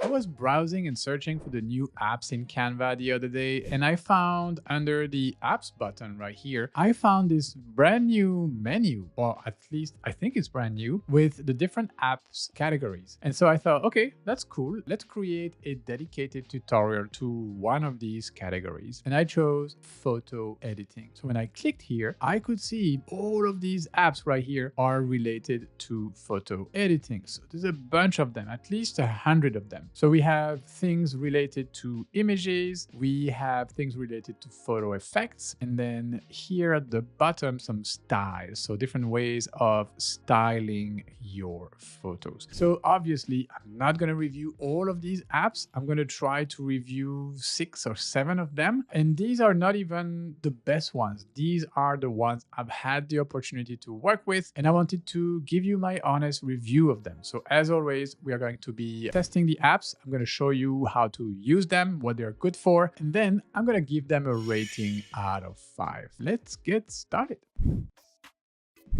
I was browsing and searching for the new apps in Canva the other day, and I found under the apps button right here, I found this brand new menu, or at least I think it's brand new, with the different apps categories. And so I thought, okay, that's cool. Let's create a dedicated tutorial to one of these categories. And I chose photo editing. So when I clicked here, I could see all of these apps right here are related to photo editing. So there's a bunch of them, at least 100 of them. So we have things related to images, we have things related to photo effects, and then here at the bottom, some styles. So different ways of styling your photos. So obviously, I'm not going to review all of these apps. I'm going to try to review 6 or 7 of them. And these are not even the best ones. These are the ones I've had the opportunity to work with, and I wanted to give you my honest review of them. So as always, we are going to be testing the apps. I'm going to show you how to use them, what they're good for, and then I'm going to give them a rating out of 5. Let's get started.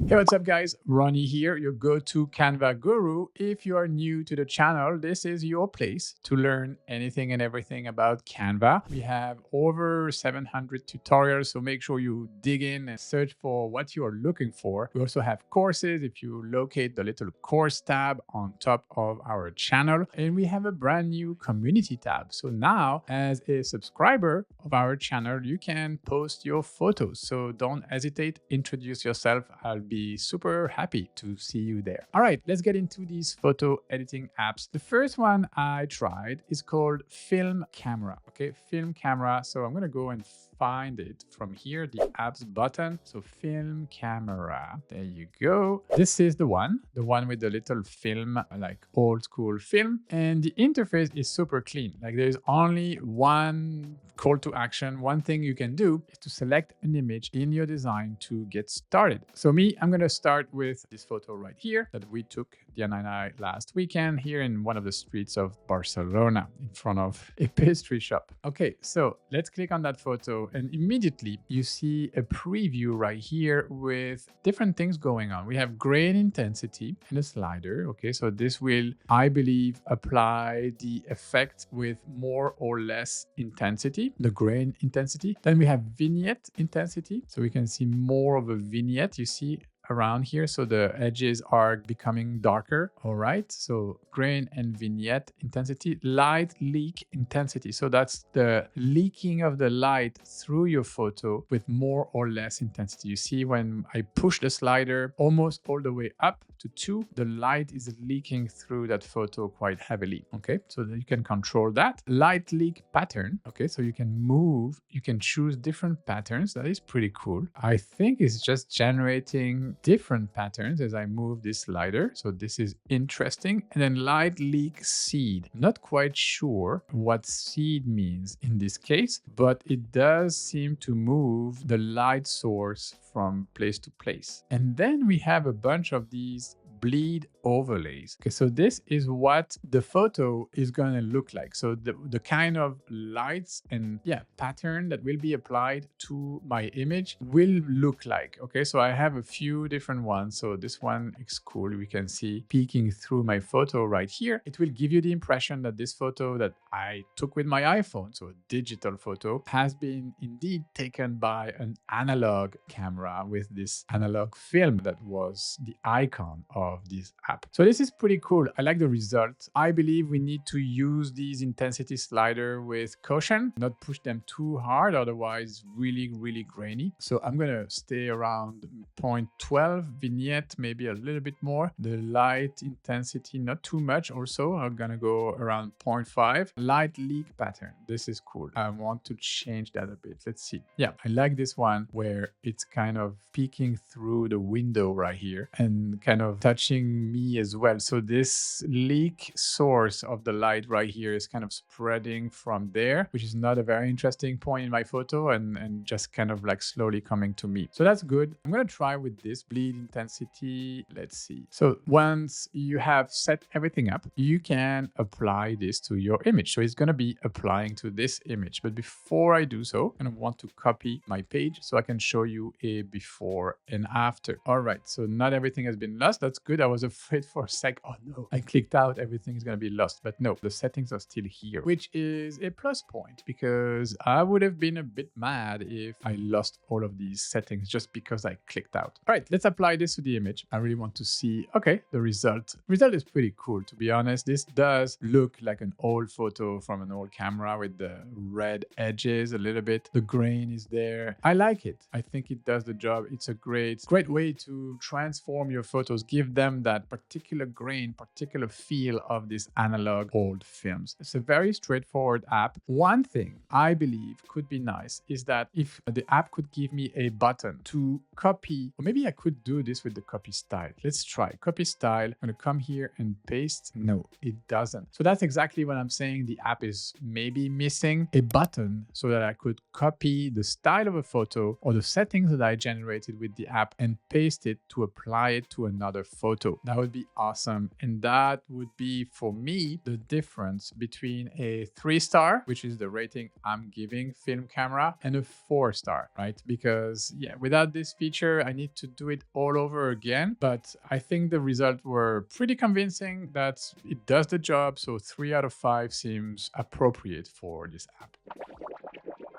Hey, what's up guys? Ronnie here, your go-to Canva guru. If you are new to the channel, this is your place to learn anything and everything about Canva. We have over 700 tutorials, so make sure you dig in and search for what you are looking for. We also have courses if you locate the little course tab on top of our channel. And we have a brand new community tab. So now, as a subscriber of our channel, you can post your photos. So don't hesitate, introduce yourself. I'll be super happy to see you there. All right, let's get into these photo editing apps. The first one I tried is called Film Camera. Okay, Film Camera. So I'm going to go and find it from here, the apps button. So Film Camera, there you go. This is the one with the little film, like old school film. And the interface is super clean. Like there's only one call to action. One thing you can do is to select an image in your design to get started. So I'm going to start with this photo right here that we took, Diana and I, last weekend here in one of the streets of Barcelona in front of a pastry shop. Okay, so let's click on that photo and immediately you see a preview right here with different things going on. We have grain intensity and a slider. Okay, so this will, I believe, apply the effect with more or less intensity, the grain intensity. Then we have vignette intensity. So we can see more of a vignette. You see around here, so the edges are becoming darker. All right, so grain and vignette intensity. Light leak intensity, so that's the leaking of the light through your photo with more or less intensity. You see when I push the slider almost all the way up to 2, the light is leaking through that photo quite heavily. Okay, so you can control that. Light leak pattern. Okay, so you can choose different patterns. That is pretty cool. I think it's just generating different patterns as I move this slider. So this is interesting. And then light leak seed. Not quite sure what seed means in this case, but it does seem to move the light source from place to place. And then we have a bunch of these bleed overlays. Okay, so this is what the photo is going to look like. So the kind of lights and pattern that will be applied to my image will look like. Okay, so I have a few different ones. So this one is cool. We can see peeking through my photo right here. It will give you the impression that this photo that I took with my iPhone, so a digital photo, has been indeed taken by an analog camera with this analog film that was the icon of this app. So this is pretty cool. I like the result. I believe we need to use these intensity slider with caution, not push them too hard, otherwise really, really grainy. So I'm going to stay around 0.12 vignette, maybe a little bit more. The light intensity, not too much also. I'm going to go around 0.5. Light leak pattern. This is cool. I want to change that a bit. Let's see. Yeah, I like this one where it's kind of peeking through the window right here and kind of touching me as well. So this leak source of the light right here is kind of spreading from there, which is not a very interesting point in my photo, and just kind of like slowly coming to me. So that's good. I'm going to try with this bleed intensity. Let's see. So once you have set everything up, you can apply this to your image. So it's going to be applying to this image. But before I do so, I want to copy my page so I can show you a before and after. All right. So not everything has been lost. That's good. I was afraid for a sec. Oh no, I clicked out. Everything is going to be lost. But no, the settings are still here, which is a plus point because I would have been a bit mad if I lost all of these settings just because I clicked out. All right, let's apply this to the image. I really want to see, okay, the result. Result is pretty cool, to be honest. This does look like an old photo from an old camera with the red edges a little bit. The grain is there. I like it. I think it does the job. It's a great way to transform your photos, give them that particular grain, particular feel of these analog old films. It's a very straightforward app. One thing I believe could be nice is that if the app could give me a button to copy, or maybe I could do this with the copy style. Let's try copy style. I'm going to come here and paste. No, it doesn't. So that's exactly what I'm saying. The app is maybe missing a button so that I could copy the style of a photo or the settings that I generated with the app and paste it to apply it to another photo. That would be awesome. And that would be, for me, the difference between a 3-star, which is the rating I'm giving film camera, and a 4-star, right? Because yeah, without this feature, I need to do it all over again. But I think the results were pretty convincing that it does the job. So 3 out of 5 seems appropriate for this app.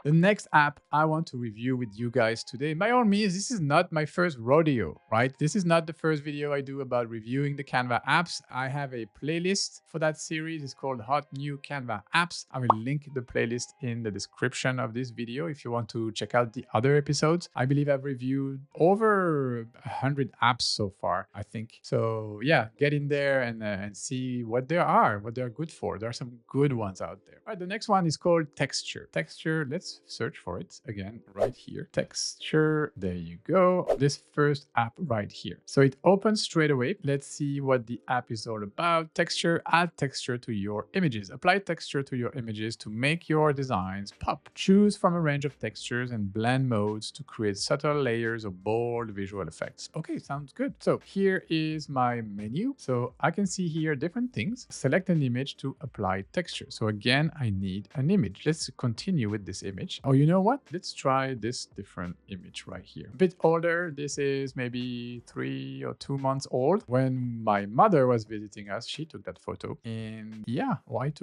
The next app I want to review with you guys today, by all means, this is not my first rodeo, right? This is not the first video I do about reviewing the Canva apps. I have a playlist for that series. It's called Hot New Canva Apps. I will link the playlist in the description of this video if you want to check out the other episodes. I believe I've reviewed over 100 apps so far, I think. So yeah, get in there and see what they are, what they're good for. There are some good ones out there. All right, the next one is called Texture. Texture, let's search for it again right here. Texture, there you go. This first app right here. So it opens straight away. Let's see what the app is all about. Texture, add texture to your images. Apply texture to your images to make your designs pop. Choose from a range of textures and blend modes to create subtle layers of bold visual effects. Okay, sounds good. So here is my menu. So I can see here different things. Select an image to apply texture. So again, I need an image. Let's continue with this image. Oh, you know what? Let's try this different image right here. A bit older. This is maybe 3 or 2 months old. When my mother was visiting us, she took that photo. And yeah, why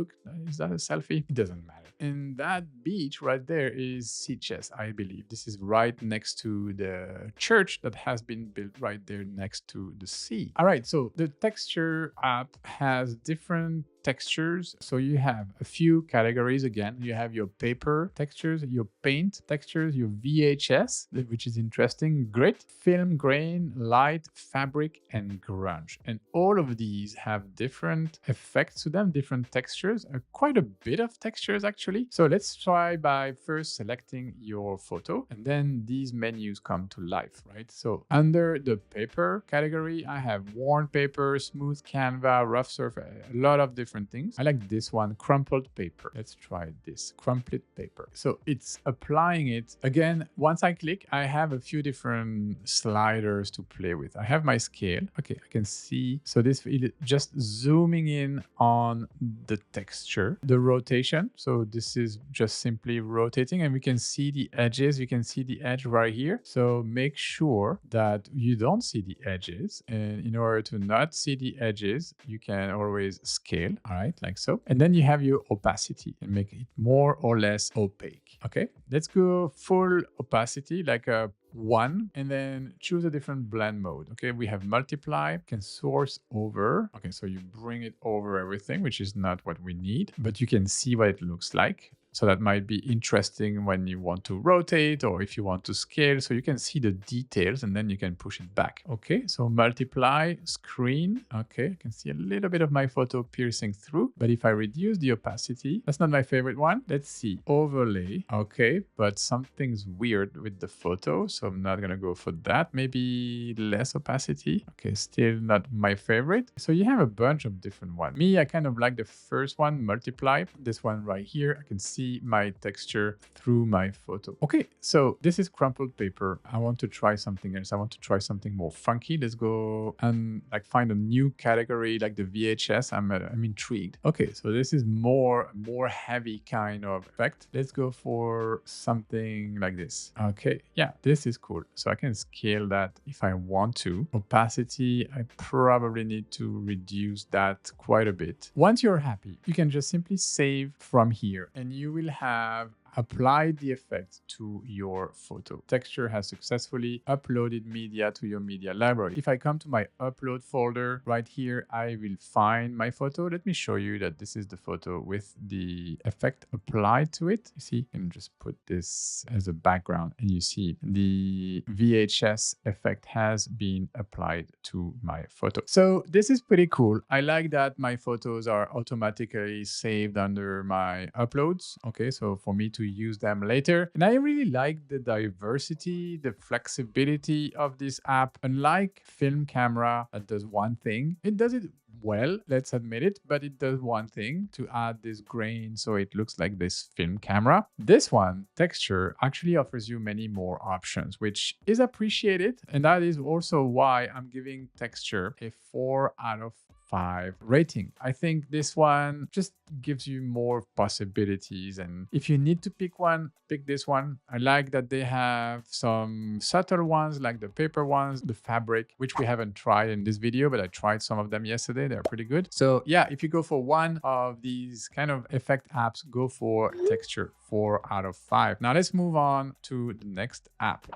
is that a selfie? It doesn't matter. And that beach right there is Sitges, I believe. This is right next to the church that has been built right there next to the sea. All right, so the texture app has different textures. So you have a few categories. Again, you have your paper textures, your paint textures, your VHS, which is interesting, grit, film grain, light, fabric, and grunge. And all of these have different effects to them, different textures, quite a bit of textures actually. So let's try by first selecting your photo, and then these menus come to life, right? So under the paper category, I have worn paper, smooth Canva, rough surface, a lot of different things. I like this one, crumpled paper. Let's try this, crumpled paper. So it's applying it. Again, once I click, I have a few different sliders to play with. I have my scale. Okay, I can see. So this is just zooming in on the texture, the rotation. So this is just simply rotating, and we can see the edges. You can see the edge right here. So make sure that you don't see the edges. And in order to not see the edges, you can always scale. All right, like so. And then you have your opacity and make it more or less opaque. Okay, let's go full opacity, like a 1, and then choose a different blend mode. Okay, we have multiply, can source over. Okay, so you bring it over everything, which is not what we need, but you can see what it looks like. So that might be interesting when you want to rotate or if you want to scale. So you can see the details and then you can push it back. Okay, so multiply, screen. Okay, I can see a little bit of my photo piercing through. But if I reduce the opacity, that's not my favorite one. Let's see, overlay. Okay, but something's weird with the photo. So I'm not gonna go for that. Maybe less opacity. Okay, still not my favorite. So you have a bunch of different ones. Me, I kind of like the first one, multiply. This one right here, I can see see my texture through my photo. Okay, so this is crumpled paper. I want to try something else. I want to try something more funky. Let's go and like find a new category like the VHS. I'm intrigued. Okay, so this is more heavy kind of effect. Let's go for something like this. Okay, yeah, this is cool. So I can scale that if I want to. Opacity, I probably need to reduce that quite a bit. Once you're happy, you can just simply save from here and you will have applied the effect to your photo. Texture has successfully uploaded media to your media library. If I come to my upload folder right here, I will find my photo. Let me show you that this is the photo with the effect applied to it. You see, I can just put this as a background and you see the VHS effect has been applied to my photo. So this is pretty cool. I like that my photos are automatically saved under my uploads. Okay, so for me to use them later. And I really like the diversity, the flexibility of this app. Unlike film camera that does one thing, it does it well, let's admit it, but it does one thing to add this grain so it looks like this film camera. This one, texture, actually offers you many more options, which is appreciated. And that is also why I'm giving texture a 4 out of 5 rating. I think this one just gives you more possibilities, and if you need to pick one, pick this one. I like that they have some subtle ones like the paper ones, the fabric, which we haven't tried in this video, but I tried some of them yesterday. They're pretty good. So yeah, if you go for one of these kind of effect apps, go for texture, 4 out of 5. Now let's move on to the next app.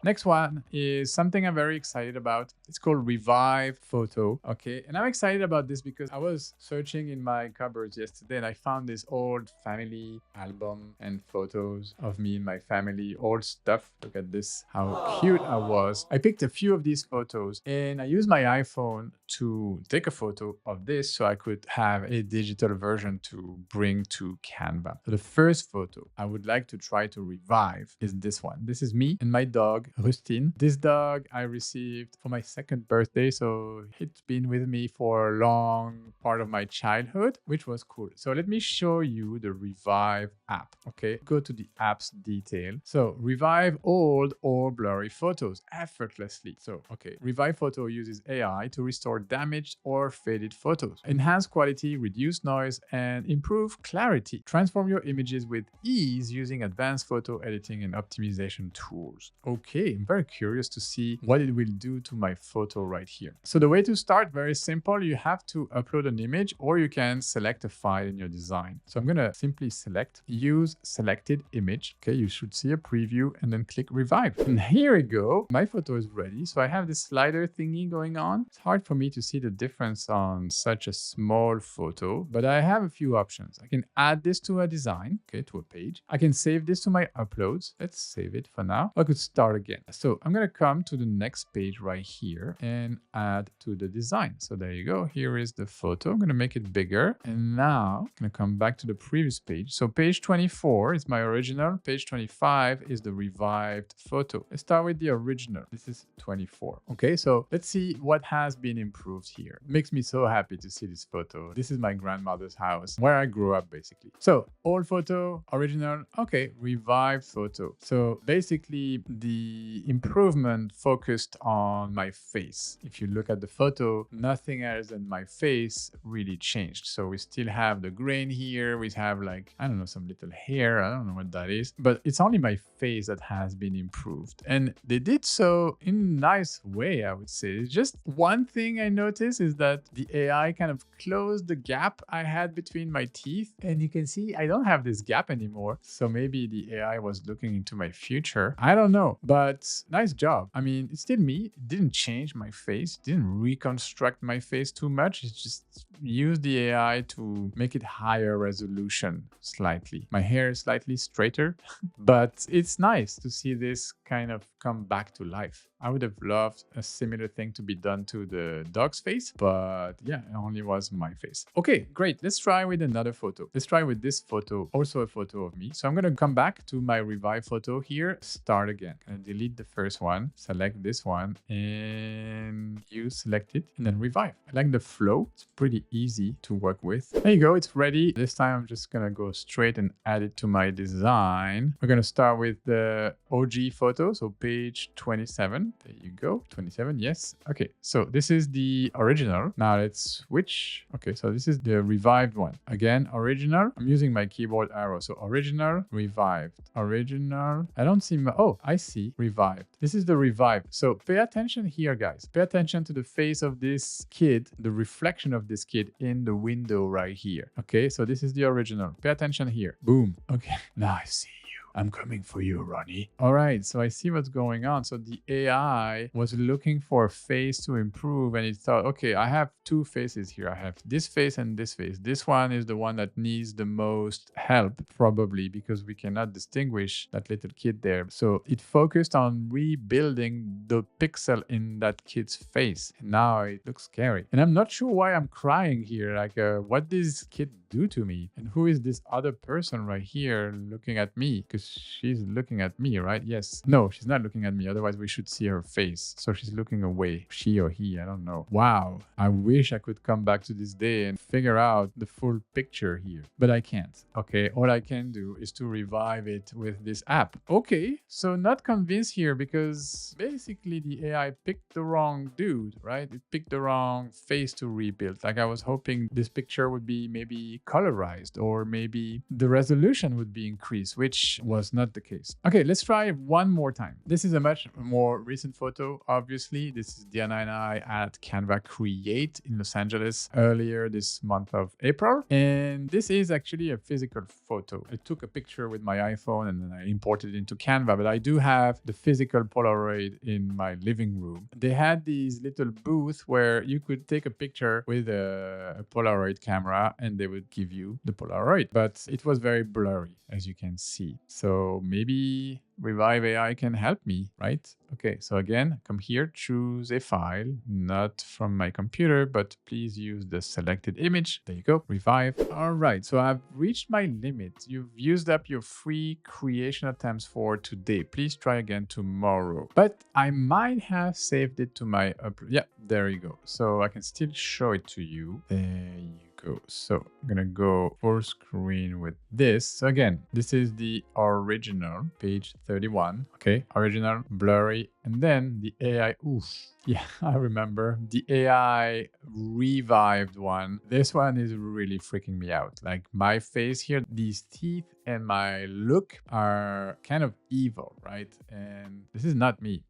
Next one is something I'm very excited about. It's called Revive Photo. Okay, and I'm excited about this because I was searching in my cupboards yesterday and I found this old family album and photos of me and my family, old stuff. Look at this, how cute I was. I picked a few of these photos and I used my iPhone to take a photo of this so I could have a digital version to bring to Canva. So the first photo I would like to try to revive is this one. This is me and my dog, Rustin. This dog I received for my 2nd birthday, so it's been with me for a long part of my childhood, which was cool. So let me show you the Revive app. Okay, go to the app's detail. So revive old or blurry photos effortlessly. So okay, Revive Photo uses AI to restore damaged or faded photos, enhance quality, reduce noise, and improve clarity. Transform your images with ease using advanced photo editing and optimization tools. Okay, I'm very curious to see what it will do to my photo right here. So the way to start, very simple. You have to upload an image or you can select a file in your design. So I'm going to simply select use selected image. Okay, you should see a preview and then click revive. And here we go. My photo is ready. So I have this slider thingy going on. It's hard for me to see the difference on such a small photo, but I have a few options. I can add this to a design, okay, to a page. I can save this to my uploads. Let's save it for now. I could start again. So I'm going to come to the next page right here and add to the design. So there you go. Here is the photo. I'm going to make it bigger. And now I'm going to come back to the previous page. So page 24 is my original. Page 25 is the revived photo. Let's start with the original. This is 24. Okay, so let's see what has been improved here. It makes me so happy to see this photo. This is my grandmother's house where I grew up basically. So old photo, original. Okay, revived photo. So basically the improvement focused on my face. If you look at the photo, nothing else than my face really changed. So we still have the grain here. We have like, I don't know, some little hair. I don't know what that is, but it's only my face that has been improved. And they did so in a nice way, I would say. Just one thing I noticed is that the AI kind of closed the gap I had between my teeth. And you can see I don't have this gap anymore. So maybe the AI was looking into my future. I don't know, but nice job. I mean, it's still me. It didn't change my face, didn't reconstruct my face too much. It just used the AI to make it higher resolution slightly. My hair is slightly straighter, but it's nice to see this kind of come back to life. I would have loved a similar thing to be done to the dog's face, but yeah, it only was my face. Okay, great. Let's try with another photo. Let's try with this photo, also a photo of me. So I'm gonna come back to my revive photo here, start again. I'm gonna delete the first one, select this one, and you select it, and then revive. I like the flow. It's pretty easy to work with. There you go, it's ready. This time I'm just gonna go straight and add it to my design. We're gonna start with the OG photo, so page 27. There you go, 27, yes. Okay, so this is the original. Now let's switch. Okay, so this is the revived one. Again, original. I'm using my keyboard arrow. So original, revived, original. I don't see my, oh, I see, revived. This is the revived. So pay attention here, guys. Pay attention to the face of this kid, the reflection of this kid in the window right here. Okay, so this is the original. Pay attention here. Boom. Okay, now I see. I'm coming for you, Ronnie. All right, so I see what's going on. So the AI was looking for a face to improve, and it thought, okay, I have two faces here. I have this face and this face. This one is the one that needs the most help, probably, because we cannot distinguish that little kid there. So it focused on rebuilding the pixel in that kid's face. And now it looks scary. And I'm not sure why I'm crying here. Like, what did this kid do to me? And who is this other person right here looking at me? Because she's looking at me, right? Yes. No, she's not looking at me. Otherwise, we should see her face. So she's looking away. She or he, I don't know. Wow. I wish I could come back to this day and figure out the full picture here. But I can't. Okay. All I can do is to revive it with this app. Okay. So not convinced here because basically the AI picked the wrong dude, right? It picked the wrong face to rebuild. Like I was hoping this picture would be maybe colorized or maybe the resolution would be increased, which was not the case. Okay, let's try one more time. This is a much more recent photo, obviously. This is Diana and I at Canva Create in Los Angeles earlier this month of April. And this is actually a physical photo. I took a picture with my iPhone and then I imported it into Canva, but I do have the physical Polaroid in my living room. They had these little booths where you could take a picture with a Polaroid camera and they would give you the Polaroid, but it was very blurry, as you can see. So maybe Revive AI can help me, right? Okay, so again, come here, choose a file, not from my computer, but please use the selected image. There you go, Revive. All right, so I've reached my limit. You've used up your free creation attempts for today. Please try again tomorrow. But I might have saved it to my upload. Yeah, there you go. So I can still show it to you. There you go. So I'm gonna go full screen with this. So again, this is the original, page 31. Okay, original, blurry, and then the AI. Oof. Yeah, I remember the AI revived one. This one is really freaking me out. Like my face here, these teeth and my look are kind of evil, right? And this is not me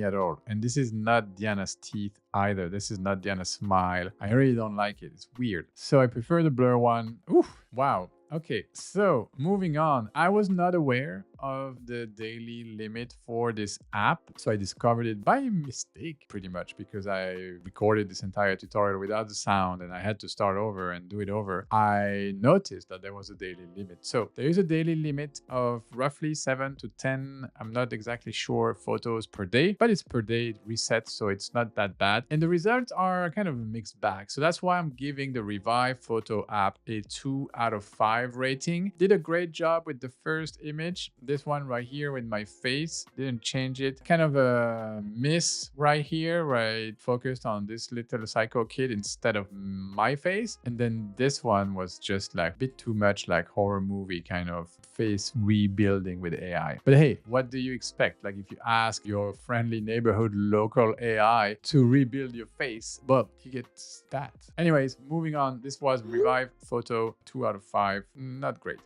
at all. And this is not Diana's teeth either. This is not Diana's smile. I really don't like it. It's weird. So I prefer the blur one. Oof, wow. Okay, so moving on. I was not aware of the daily limit for this app. So I discovered it by mistake pretty much because I recorded this entire tutorial without the sound and I had to start over and do it over. I noticed that there was a daily limit. So there is a daily limit of roughly 7 to 10, I'm not exactly sure, photos per day, but it's per day, it resets, so it's not that bad. And the results are kind of a mixed bag. So that's why I'm giving the Revive Photo app a 2 out of 5 rating. Did a great job with the first image. This one right here with my face, didn't change it. Kind of a miss right here where I focused on this little psycho kid instead of my face. And then this one was just like a bit too much like horror movie kind of face rebuilding with AI. But hey, what do you expect? Like if you ask your friendly neighborhood local AI to rebuild your face, well, you get that. Anyways, moving on. This was Revive Photo 2 out of 5. Not great.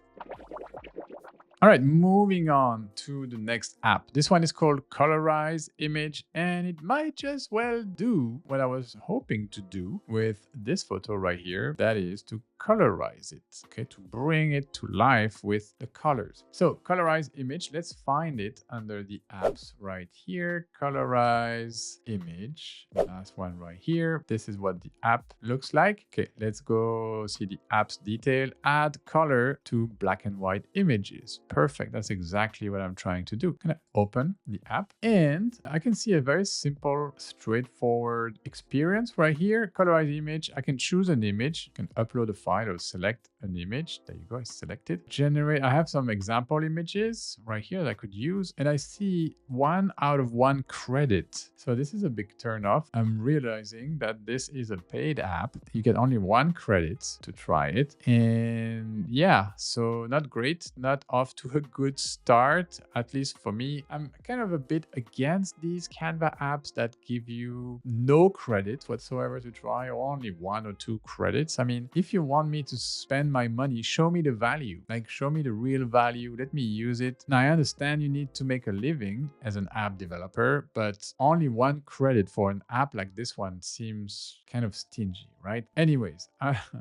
All right, moving on to the next app. This one is called Colorize Image, and it might just well do what I was hoping to do with this photo right here. That is to colorize it, okay, to bring it to life with the colors. So Colorize Image, let's find it under the apps right here. Colorize Image, the last one right here. This is what the app looks like. Okay, let's go see the app's detail. Add color to black and white images. perfect. That's exactly what I'm trying to do. I'm gonna open the app and I can see a very simple, straightforward experience right here. Colorize image. I can choose an image, I can upload a file or select an image. There you go, I select it. Generate, I have some example images right here that I could use, and I see 1 out of 1 credit. So this is a big turn off. I'm realizing that this is a paid app. You get only 1 credit to try it. And yeah, so not great, not off to a good start, at least for me. I'm kind of a bit against these Canva apps that give you no credit whatsoever to try, or only 1 or 2 credits. I mean, if you want me to spend my money, show me the value, like show me the real value, let me use it. Now I understand you need to make a living as an app developer, but only 1 credit for an app like this one seems kind of stingy, right? Anyways,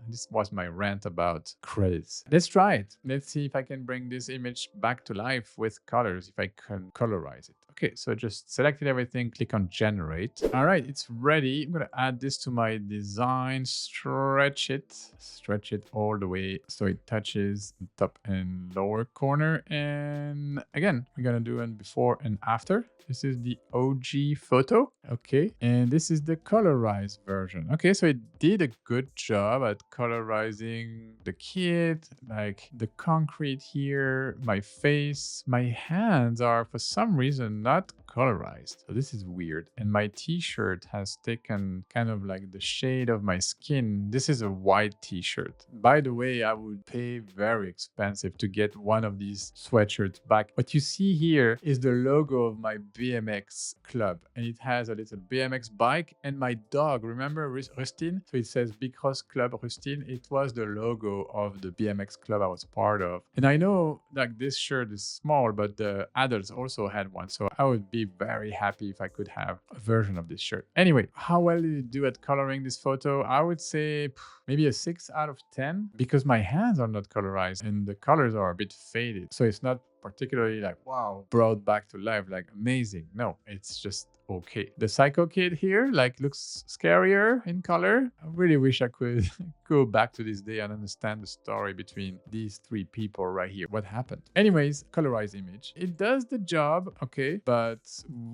this was my rant about credits. Let's try it. Let's see if I can bring this image back to life with colors, if I can colorize it. Okay, so just selected everything, click on generate. All right, it's ready. I'm gonna add this to my design, stretch it all the way so it touches the top and lower corner. And again, we're gonna do an before and after. This is the OG photo, okay? And this is the colorized version. Okay, so it did a good job at colorizing the kid, like the concrete here, my face. My hands are, for some reason, not colorized. So this is weird. And my t-shirt has taken kind of like the shade of my skin. This is a white t-shirt. By the way, I would pay very expensive to get one of these sweatshirts back. What you see here is the logo of my BMX club, and it has a little BMX bike and my dog. Remember Rustin? So it says Bicross Club Rustin. It was the logo of the BMX club I was part of. And I know like this shirt is small, but the adults also had one. So I would be very happy if I could have a version of this shirt. Anyway, how well did it do at coloring this photo? I would say maybe a 6 out of 10, because my hands are not colorized and the colors are a bit faded. So it's not particularly like, wow, brought back to life, like amazing. No, it's just okay. The Psycho Kid here like looks scarier in color. I really wish I could go back to this day and understand the story between these 3 people right here. What happened? Anyways, Colorize Image. It does the job, okay, but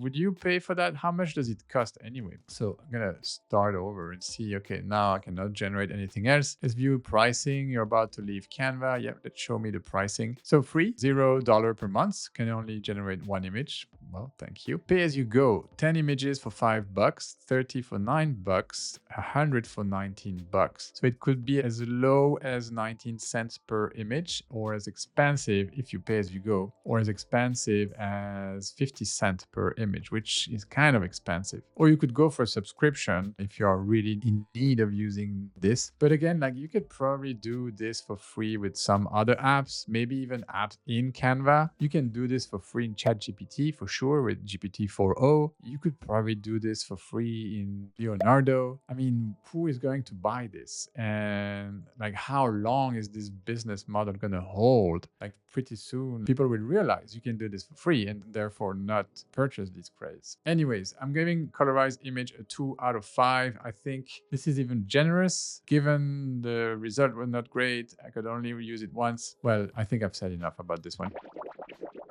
would you pay for that? How much does it cost anyway? So I'm gonna start over and see, okay, now I cannot generate anything else. Let's view pricing. You're about to leave Canva. Yeah, let's show me the pricing. So free, $0 per month, can only generate 1 image. Well, thank you. Pay as you go. 10 images for $5, 30 for $9, 100 for $19. So it could be as low as 19 cents per image, or as expensive if you pay as you go, or as expensive as 50 cents per image, which is kind of expensive. Or you could go for a subscription if you are really in need of using this. But again, like you could probably do this for free with some other apps, maybe even apps in Canva. You can do this for free in ChatGPT for sure with GPT 4.0. You could probably do this for free in Leonardo. I mean, who is going to buy this? And like, how long is this business model going to hold? Like pretty soon, people will realize you can do this for free and therefore not purchase these credits. Anyways, I'm giving Colorize Image a 2 out of 5. I think this is even generous given the result was not great. I could only use it once. Well, I think I've said enough about this one.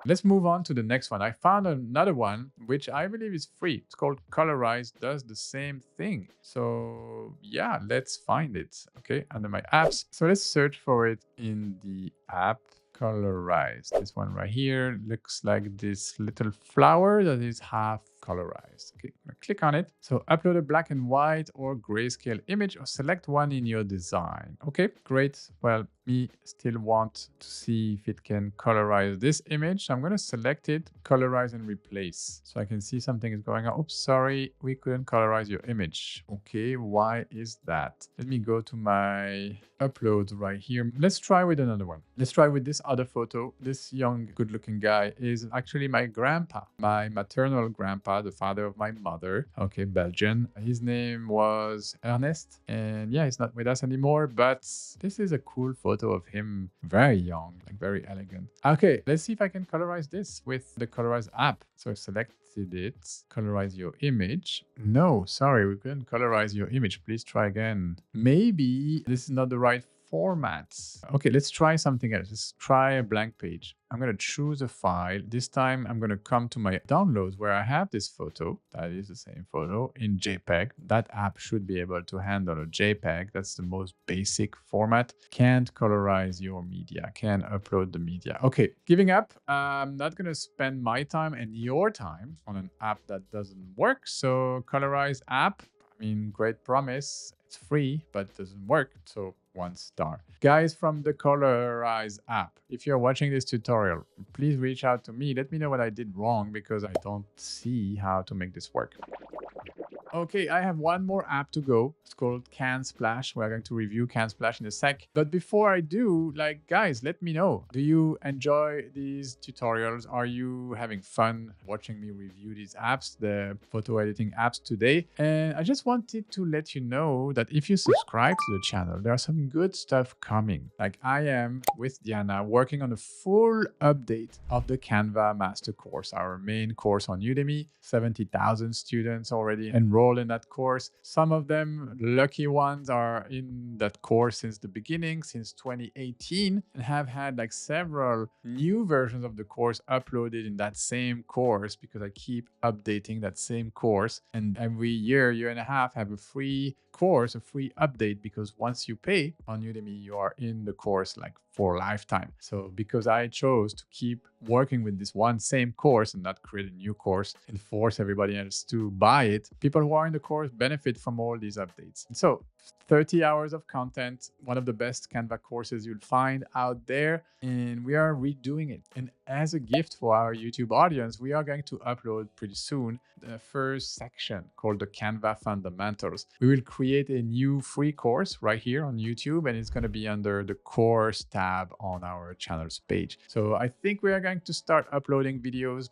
Let's move on to the next one. I found another one, which I believe is free. It's called Colorize, does the same thing. So yeah, let's find it. Okay, under my apps. So let's search for it in the app. Colorize. This one right here looks like this little flower that is half colorized. Okay, click on it. So upload a black and white or grayscale image, or select one in your design. Okay, great. Well, me still want to see if it can colorize this image. So I'm going to select it, colorize and replace. So I can see something is going on. Oops, sorry, we couldn't colorize your image. Okay, why is that? Let me go to my upload right here. Let's try with another one. Let's try with this other photo. This young, good-looking guy is actually my grandpa, my maternal grandpa, the father of my mother. Okay, Belgian. His name was Ernest. And yeah, he's not with us anymore, but this is a cool photo of him, very young, like very elegant. Okay, let's see if I can colorize this with the Colorize app. So I selected it, colorize your image. No, sorry, we couldn't colorize your image. Please try again. Maybe this is not the right formats. Okay, let's try something else. Let's try a blank page. I'm going to choose a file. This time I'm going to come to my downloads where I have this photo. That is the same photo in JPEG. That app should be able to handle a JPEG. That's the most basic format. Can't colorize your media, can upload the media. Okay, giving up. I'm not going to spend my time and your time on an app that doesn't work. So Colorize app, I mean, great promise. It's free, but doesn't work. So 1 star. Guys from the Colorize app, if you're watching this tutorial, please reach out to me. Let me know what I did wrong because I don't see how to make this work. Okay, I have one more app to go. It's called Cansplash. We're going to review Cansplash in a sec. But before I do, guys, let me know. Do you enjoy these tutorials? Are you having fun watching me review these apps, the photo editing apps today? And I just wanted to let you know that if you subscribe to the channel, there are some good stuff coming. Like I am with Diana working on a full update of the Canva master course, our main course on Udemy. 70,000 students already enrolled in that course. Some of them, lucky ones, are in that course since the beginning, since 2018, and have had several new versions of the course uploaded in that same course because I keep updating that same course. And every year and a half, have a free course, a free update, because once you pay on Udemy, you are in the course for a lifetime. So because I chose to keep working with this one same course and not create a new course and force everybody else to buy it, people who are in the course benefit from all these updates. And so 30 hours of content, one of the best Canva courses you'll find out there, and we are redoing it. And as a gift for our YouTube audience, we are going to upload pretty soon the first section called the Canva Fundamentals. We will create a new free course right here on YouTube, and it's going to be under the course tab on our channel's page. So I think we are going to start uploading videos,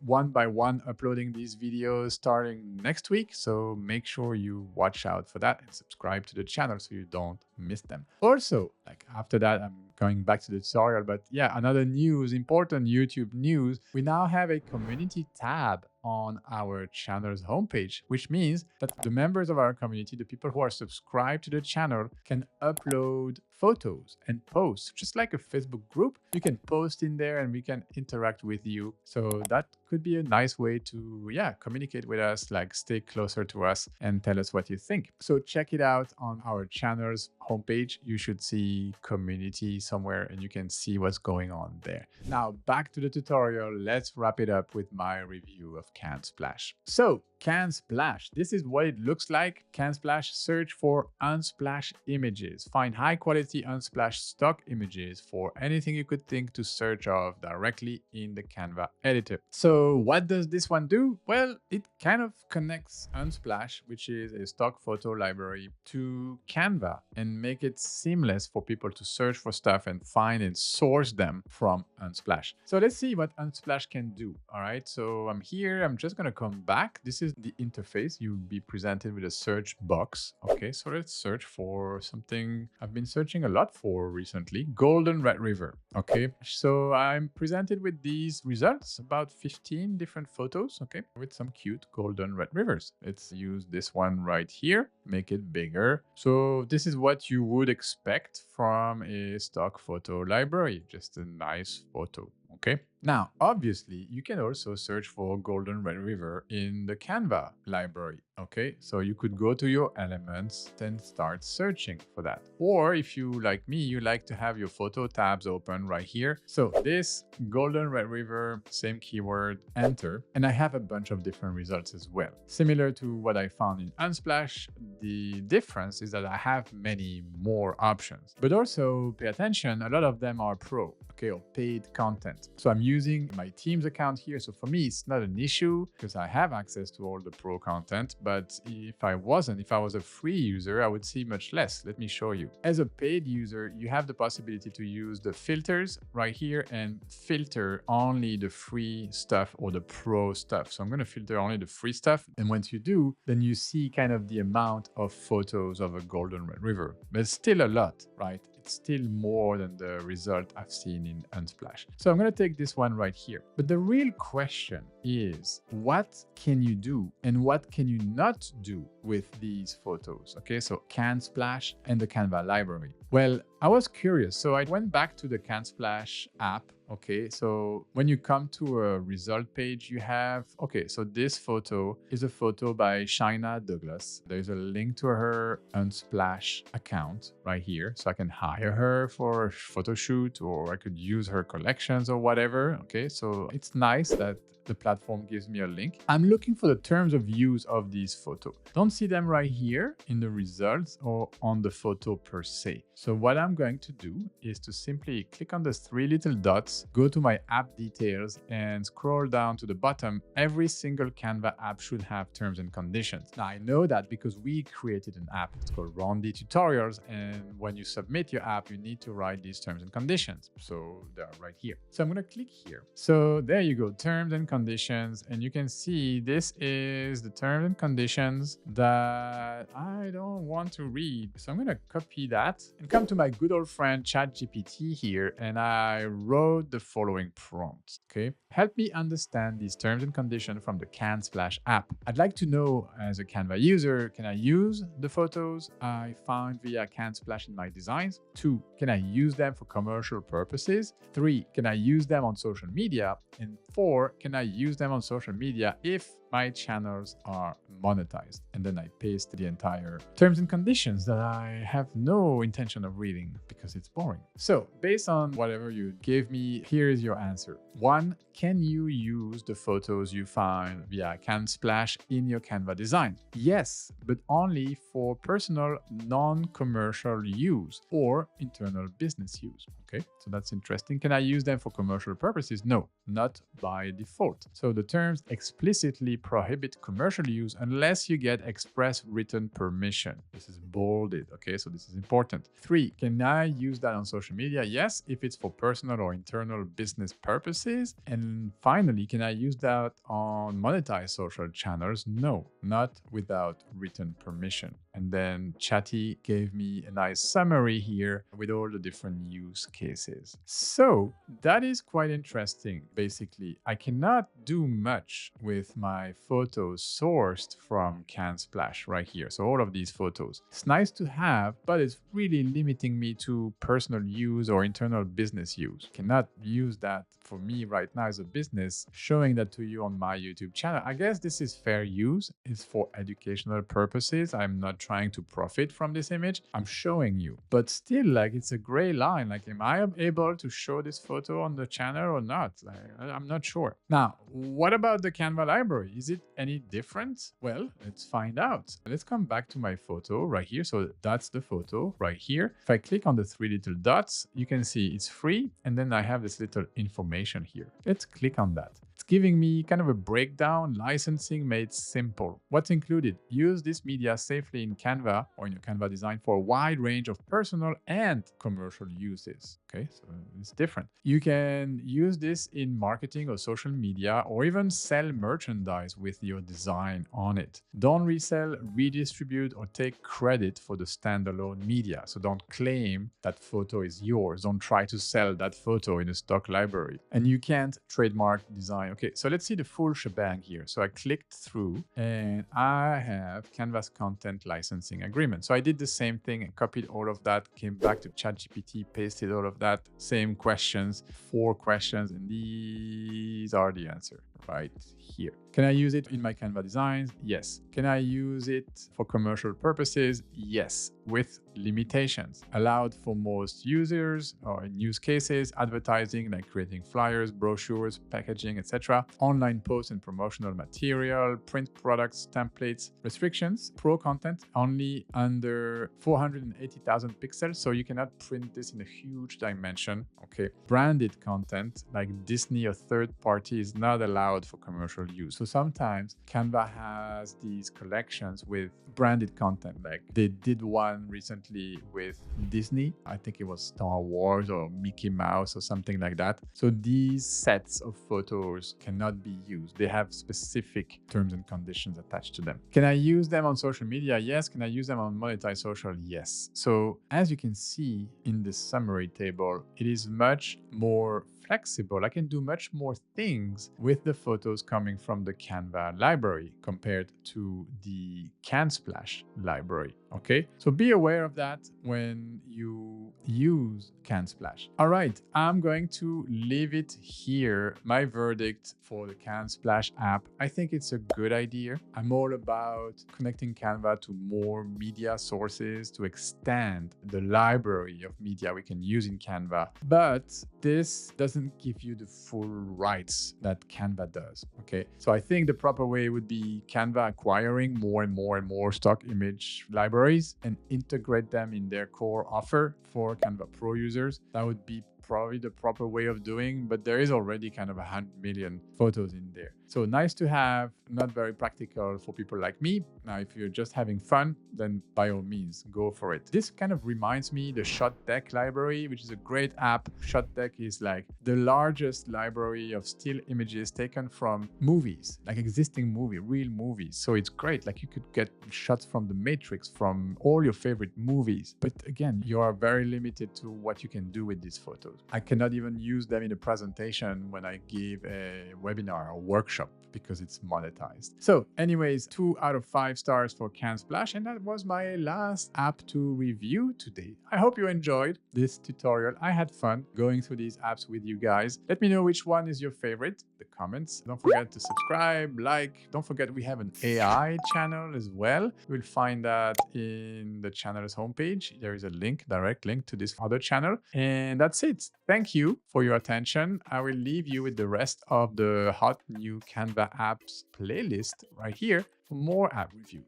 one by one, uploading these videos starting next week. So make sure you watch out for that and subscribe to the channel so you don't miss them. Also, after that, I'm going back to the tutorial, but yeah, another news, important YouTube news. We now have a community tab on our channel's homepage, which means that the members of our community, the people who are subscribed to the channel, can upload photos and posts, just like a Facebook group. You can post in there and we can interact with you. So that could be a nice way to, communicate with us, stay closer to us and tell us what you think. So check it out on our channel's homepage. You should see community somewhere and you can see what's going on there. Now back to the tutorial. Let's wrap it up with my review of Cansplash. So Cansplash, this is what it looks like. Cansplash, search for Unsplash images. Find high quality Unsplash stock images for anything you could think to search of directly in the Canva editor. So what does this one do? Well, it kind of connects Unsplash, which is a stock photo library, to Canva and make it seamless for people to search for stuff and find and source them from Unsplash. So let's see what Unsplash can do. All right, so I'm here. I'm just going to come back. This is the interface. You'll be presented with a search box. Okay, so let's search for something I've been searching a lot for recently, Golden Red River. Okay, so I'm presented with these results, about 15 different photos, okay, with some cute golden red rivers. Let's use this one right here, make it bigger. So this is what you would expect from a stock photo library, just a nice photo. Okay. Now, obviously, you can also search for Golden Red River in the Canva library. Okay, so you could go to your elements and start searching for that. Or if you, like me, you like to have your photo tabs open right here. So this Golden Red River, same keyword, enter, and I have a bunch of different results as well. Similar to what I found in Unsplash, the difference is that I have many more options. But also, pay attention, a lot of them are pro, okay, or paid content. So I'm using my Teams account here. So for me, it's not an issue because I have access to all the pro content. But if I was a free user, I would see much less. Let me show you. As a paid user, you have the possibility to use the filters right here and filter only the free stuff or the pro stuff. So I'm going to filter only the free stuff. And once you do, then you see kind of the amount of photos of a Golden Red River. But it's still a lot, right? Still more than the result I've seen in Unsplash. So I'm going to take this one right here. But the real question is what can you do and what can you not do with these photos? Okay, so Cansplash and the Canva library. Well, I was curious, so I went back to the Cansplash app. Okay, so when you come to a result page, you have, okay, so this photo is a photo by Shaina Douglas. There's a link to her Unsplash account right here. So I can hire her for a photo shoot, or I could use her collections or whatever. Okay, so it's nice that the platform gives me a link. I'm looking for the terms of use of these photos. Don't see them right here in the results or on the photo per se. So what I'm going to do is to simply click on the three little dots, go to my app details, and scroll down to the bottom. Every single Canva app should have terms and conditions. Now I know that because we created an app. It's called RONNY Tutorials, and when you submit your app, you need to write these terms and conditions. So they're right here. So I'm going to click here. So there you go, terms and conditions, and you can see this is the terms and conditions that I don't want to read. So I'm going to copy that and come to my good old friend ChatGPT here, and I wrote the following prompt. Okay, help me understand these terms and conditions from the Cansplash app. I'd like to know, as a Canva user, can I use the photos I found via Cansplash in my designs? 2, can I use them for commercial purposes? 3, can I use them on social media? And 4, can I use them on social media if my channels are monetized? And then I paste the entire terms and conditions that I have no intention of reading because it's boring. So based on whatever you gave me, here is your answer. 1, can you use the photos you find via Cansplash in your Canva design? Yes, but only for personal, non-commercial use or internal business use. Okay, so that's interesting. Can I use them for commercial purposes? No, not by default. So the terms explicitly prohibit commercial use unless you get express written permission. This is bolded. Okay, so this is important. 3, can I use that on social media? Yes, if it's for personal or internal business purposes. And finally, can I use that on monetized social channels? No, not without written permission. And then Chatty gave me a nice summary here with all the different use cases. So that is quite interesting. Basically, I cannot do much with my photos sourced from Cansplash right here. So all of these photos. It's nice to have, but it's really limiting me to personal use or internal business use. Cannot use that for me right now as a business, showing that to you on my YouTube channel. I guess this is fair use. It's for educational purposes. I'm not trying to profit from this image. I'm showing you, but still, like, it's a gray line. Like, am I able to show this photo on the channel or not? Like, I'm not sure. Now, what about the Canva library? Is it any different? Well, let's find out. Let's come back to my photo right here. So that's the photo right here. If I click on the three little dots, you can see it's free. And then I have this little information here. Let's click on that. It's giving me kind of a breakdown, licensing made simple. What's included? Use this media safely in Canva or in your Canva design for a wide range of personal and commercial uses. Okay, so it's different. You can use this in marketing or social media, or even sell merchandise with your design on it. Don't resell, redistribute, or take credit for the standalone media. So don't claim that photo is yours. Don't try to sell that photo in a stock library. And you can't trademark design. Okay, so let's see the full shebang here. So I clicked through and I have Canvas content licensing agreement. So I did the same thing and copied all of that, came back to ChatGPT, pasted all of that, same questions, 4 questions, and these are the answer right here. Can I use it in my Canva designs? Yes. Can I use it for commercial purposes? Yes, with limitations. Allowed for most users or in use cases, advertising like creating flyers, brochures, packaging, etc. Online posts and promotional material, print products, templates. Restrictions, pro content only under 480,000 pixels, so you cannot print this in a huge dimension. Okay. Branded content like Disney or third party is not allowed for commercial use. So sometimes Canva has these collections with branded content. Like they did one recently with Disney. I think it was Star Wars or Mickey Mouse or something like that. So these sets of photos cannot be used. They have specific terms and conditions attached to them. Can I use them on social media? Yes. Can I use them on monetized social? Yes. So as you can see in the summary table, it is much more flexible. I can do much more things with the photos coming from the Canva library compared to the Cansplash library. Okay, so be aware of that when you use Cansplash. All right, I'm going to leave it here. My verdict for the Cansplash app: I think it's a good idea. I'm all about connecting Canva to more media sources to extend the library of media we can use in Canva. But this doesn't give you the full rights that Canva does. Okay, so I think the proper way would be Canva acquiring more and more stock image libraries and integrate them in their core offer for Canva Pro users. That would be probably the proper way of doing, but there is already kind of 100 million photos in there. So nice to have, not very practical for people like me. Now, if you're just having fun, then by all means, go for it. This kind of reminds me the Shot Deck library, which is a great app. Shot Deck is like the largest library of still images taken from movies, like existing real movies. So it's great. Like you could get shots from The Matrix, from all your favorite movies. But again, you are very limited to what you can do with these photos. I cannot even use them in a presentation when I give a webinar or workshop because it's monetized. So anyways, 2 out of 5 stars for Cansplash, and that was my last app to review today. I hope you enjoyed this tutorial. I had fun going through these apps with you guys. Let me know which one is your favorite in the comments. Don't forget to subscribe, like. Don't forget we have an AI channel as well. You'll find that in the channel's homepage. There is a link, direct link to this other channel. And that's it. Thank you for your attention. I will leave you with the rest of the hot new Canva apps playlist right here for more app reviews.